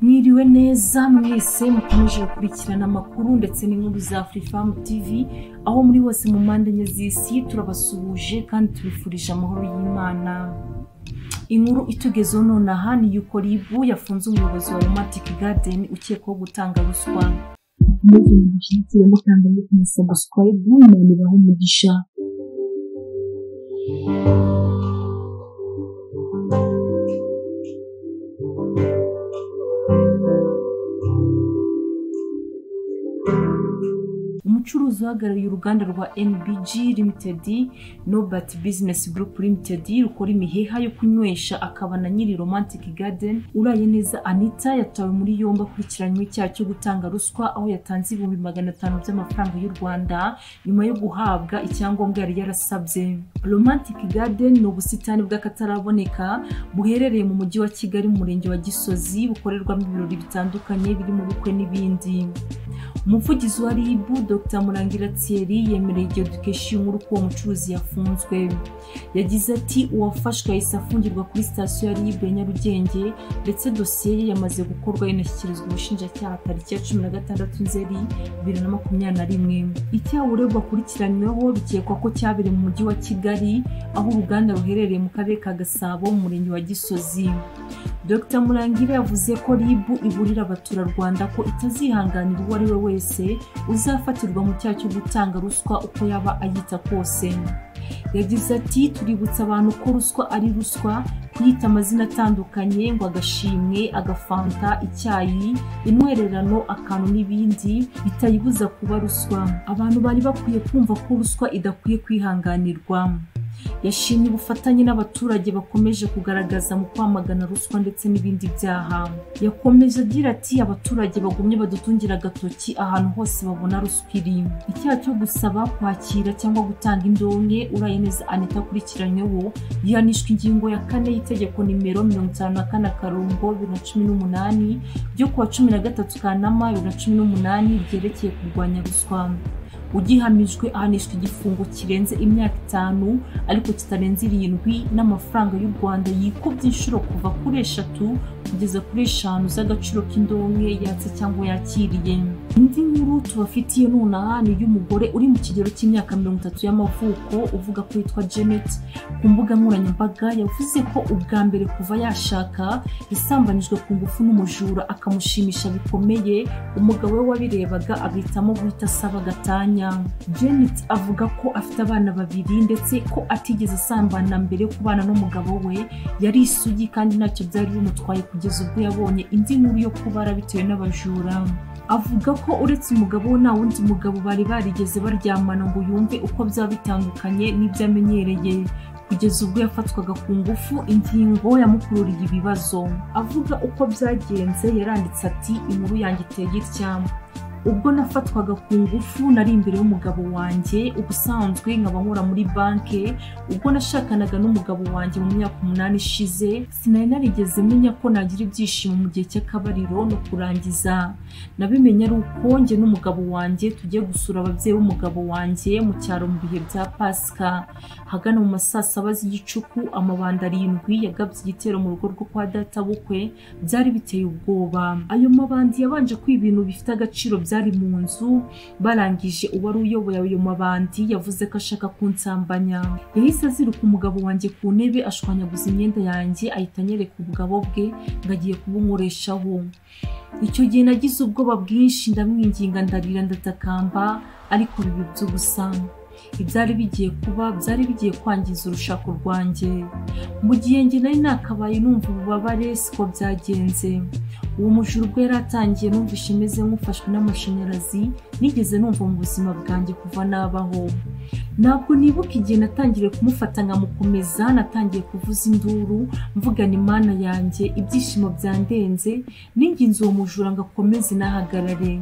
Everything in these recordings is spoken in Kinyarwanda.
Mwiriwe neza mwese mukomeje gukurikirana amakuru ndetse n'inkuru za Afrifame TV aho muri wose mu mpande enye z'isi turabasuhuje kandi tubifurije amahoro y'Imana. Inkuru itugezeho nonaha ni yuko RIB yafunze umuyobozi wa Romantic Garden ukekwaho gutanga ruswa. Muze mushyikire mukanda no subscribe n'aho umugisha. Umucuruzi uhagarariye uruganda rwa NBG Limited Nobat Business Group Limited rukora imiheha yo kunywesha akaba na nyiri Romantic Garden Uraye neza Anita yatawe muri yombi akurikiranywe icyaha cyo gutanga ruswa aho yatanze 500 by'amafaranga y'u Rwanda nyuma yo guhabwa icyangombwa yari yarasabye. Romantic Garden ni ubusitani bw'akataraboneka buherereye mu mujyi wa Kigali mu murenge wa Gisozi bukorerwamo ibirori bitandukanye birimo ubukwe n'ibindi. Umuvugizi wa RIB Dr Murangira Thierry yemereye Education nkuru ko umucuruzi yafunzwe. Yagize ati uwafashwe yahise afungirwa kuri station ya RIB Nyarugenge ndetse dosiye ye yamaze gukorwa yanashyikirizwa ubushinjacyaha tariki ya 16 Nzeri 2021. Icyaha uregwa akurikiranyweho bikekwa ko cyabereye mu mujyi wa Kigali aho uruganda ruherereye mu karere ka Gasabo mu murenge wa Gisozi. Dr Murangira yavuze ko RIB iburira abaturarwanda ko itazihanganira uwo ari we wese uzafatirwa mu cyaha cyo gutanga ruswa uko yaba ayita kose. Yagize ati tuributsa abantu ko ruswa ari ruswa, kuyita amazina atandukanye ngo agashimwe, agafanta, icyayi, intwererano, akantu n'ibindi bitayibuza kuba ruswa. Abantu bari bakwiye kumva ko ruswa idakwiye kwihanganirwa. Yashimye ubufatanye n'abaturage bakomeje kugaragaza mu kwamagana ruswa ndetse n'ibindi byaha. Yakomeje agira ati abaturage bagumye badutungira agatoki ahantu hose babona ruswa iri. Icyaha cyo gusaba, kwakira cyangwa gutanga indonke Uraye neza Anita akurikiranyweho yihanishwa ingingo ya 4 y'itegeko nimero 54/2018 ryo kuwa 13 Kanama 2018 ryerekeye kurwanya ruswa. Ugihamijwe ahanishwa igifungo kirenze imyaka 5 ariko kitarenze 7 n'amafaranga y'u Rwanda yikubye inshuro kuva kuri 3 kugeza kuri 5 z'agaciro k'indonke yatse cyangwa yakiriye. Indi nkuru tubafitiye nonaha ni y'umugore uri mu kigero cy'imyaka 30 y'amavuko uvuga ko yitwa Janet ku mbuga nkoranyambaga yavuze ko ubwa mbere kuva yashaka yasambanijwe ku ngufu n'umujura akamushimisha bikomeye umugabo we wabirebaga agahitamo guhita asaba gatanya. Janet avuga ko afite abana 2 ndetse ko atigeze asambana mbere yo kubana n'umugabo we yari isugi kandi ntacyo byari bimutwaye kugeza ubwo yabonye indi nkuru yo kubara bitewe n'abajura. Avuga ko uretse umugabo we nta wundi mugabo bari barigeze baryamana ngo yumve uko byaba bitandukanye n'ibyo amenyereye kugeza ubwo yafatwaga ku ngufu ingingo yamukururiye ibibazo. Avuga uko byagenze yaranditse ati inkuru yanjye iteye itya: ubwo nafatwaga ku ngufu nari imbere y'umugabo wanjye ubusanzwe nkaba nkora muri banke. Ubwo nashakanaga n'umugabo wanjye mu myaka 8 ishize sinari narigeze menya ko nagira ibyishimo mu gihe cy'akabariro no kurangiza. Nabimenye ari uko njye n'umugabo wanjye tugiye gusura ababyeyi b'umugabo wanjye mu cyaro mu bihe bya Pasika. Hagana mu masaa 7 z'igicuku amabanda 7 yagabye igitero mu rugo rwo kwa data bukwe. Byari biteye ubwoba. Ayo mabandi yabanje kwibintu bifite agaciro ari mu nzu. Barangije uwari uyoboye ayo mabandi yavuze ko ashaka kunsambanya. Yahise aziruka umugabo wanjye ku ntebe ashwanyaguza imyenda yanjye ahita anyereka ubugabo bwe ngagiye kubunkoreshaho. Icyo gihe nagize ubwoba bwinshi ndamwinginga ndarira ndatakamba ariko bibi by'ubusa. Ibyari bigiye kuba byari bigiye kwangiza urushako rwanjye. Mu gihe njye nari nakabaye numva ububabare siko byagenze. Uwo mujuru ubwo yaratangiye numvishe imeze nk'ufashwe n'amashanyarazi nigeze numva mu buzima bwanjye kuva nabaho. Ntabwo nibuka igihe natangiriye kumufata nkamukomeza, natangiye kuvuza induru mvugana Imana yanjye ibyishimo byandenze ninginze uwo mujura ngakomeze nahagarare.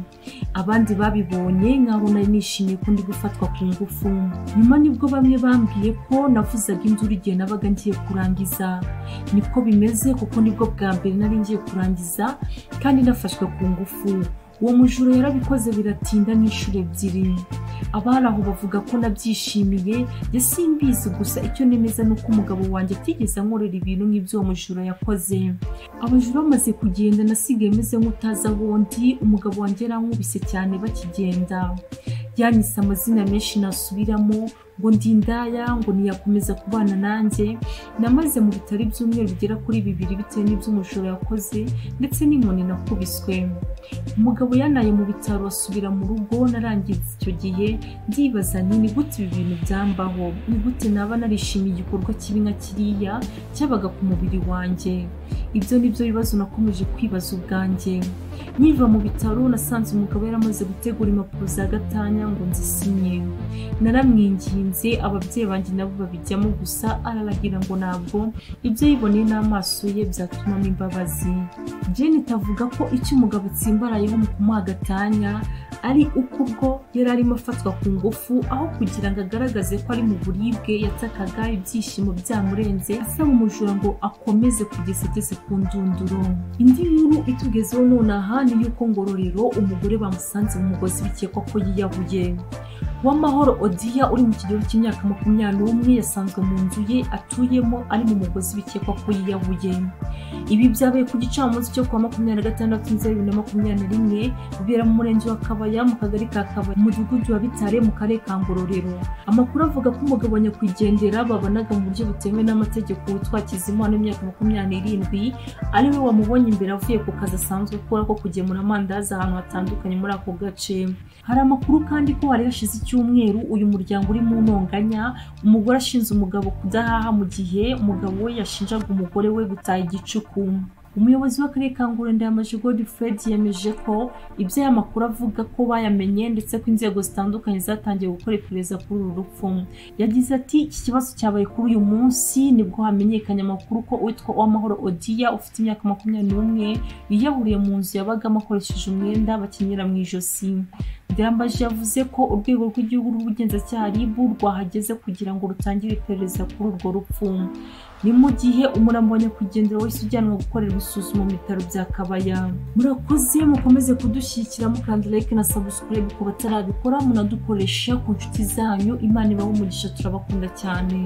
Abandi babibonye nkaho nari nishimiye ko ndi gufatwa ku ngufu. Nyuma nibwo bamwe bambwiye ko navuzaga induru igihe nabaga ngiye kurangiza. Niko bimeze kuko nibwo bwa mbere nari ngiye kurangiza kandi nafashwe ku ngufu. Uwo mujura yarabikoze biratinda n'inshuro 2. abari aho bavuga ko nabyishimiye, simbizi gusa icyo nemeza nuko umugabo wanjye atigeze ankorera ibintu nk'ibyo uwo mujura yakoze. Abajura bamaze kugenda nasigaye meze nk'utazi aho ndi, umugabo wanjye yarankubise cyane bakigenda, yanyise amazina menshi nasubiramo ngo ndi indaya, ngo ntiyakomeza kubana nanjye. Namaze mu bitaro ibyumweru bigera kuri 2 bitewe n'ibyo umujura yakoze ndetse n'inkoni nakubiswe. Umugabo yanaye mu bitaro asubira mu rugo, narangiza icyo gihe ndibaza nti ni gute ibi bintu byambaho, ni gute naba narishimiye igikorwa kibi nka kiriya cyabaga ku mubiri wanjye. Ibyo nibyo bibazo nakomeje kwibaza ubwanjye. Niva mu bitaro nasanze umugabo yaramaze gutegura impapuro za gatanya ngo nzisinye. Naramwinginze, ababyeyi banjye nabo babijyamo, gusa araragira ngo ntabwo ibyo yiboneye n'amaso ye byatuma n'imbabazi. Jane tavuga ko icyo umugabo atsimbarayeho mu kumuha gatanya ari uko ubwo yari arimo afatwa ku ngufu, aho kugira ngo agaragaze ko ari mu buribwe yatakaga ibyishimo byamurenze, asaba umujura ngo akomeze kugeza ageze ku ndunduro. Indi nkuru itugezeho nonaha ni yuko Ngororero umugore bamusanze mu mugozi bikekwa ko yiyahuye. Uwamahoro Odia uri mu kigero cy'imyaka 21 yasanzwe mu nzu ye atuyemo ari mu mugozi bikekwa ko yiyahuye. Ibi byabaye ku gicamunsi cyo kuwa 26/2021 bibera mu murenge wa Kabaya mu kagari ka Kabaya mu mudugudu wa Bitare mu karere ka Ngororero. Amakuru avuga ko umugabo nyakwigendera babanaga mu buryo butemewe n'amategeko witwa Kizimana imyaka 27 ariwe wamubonye imbere avuye ku kazi asanzwe akora ko kugemura amandazi ahantu hatandukanye muri ako gace. Hari amakuru kandi ko hari hashize icyumweru uyu muryango uri mu ntonganya, umugore ashinze umugabo kudahaha mu gihe umugabo we yashinjaga umugore we gutaha igicuku. Umuyobozi w'akarere ka Ngororero Ndayambaje Godfred yemeje ko ibyo aya makuru avuga ko bayamenye ndetse ko inzego zitandukanye zatangiye gukora iperereza kuri uru rupfu. Yagize ati iki kibazo cyabaye kuri uyu munsi nibwo hamenyekanye amakuru ko witwa Uwamahoro Odia ufite imyaka 21 yiyahuriye mu nzu yabagamo akoresheje umwenda bakenyera mu ijosi. Ndayambaje yavuze ko urwego rw'igihugu rw'ubugenzacyaha RIB rwahageze kugira ngo rutangire iperereza kuri urwo rupfu. Ni mu gihe umurambo wa nyakwigendera wese ujyanwa gukorerwa isuzuma mu bitaro bya Kabaya. Murakoze mukomeze kudushyigikira mukanda like na subscribe ku batarabikora, munadukoresha ku nshuti zanyu. Imana ibahe umugisha, turabakunda cyane.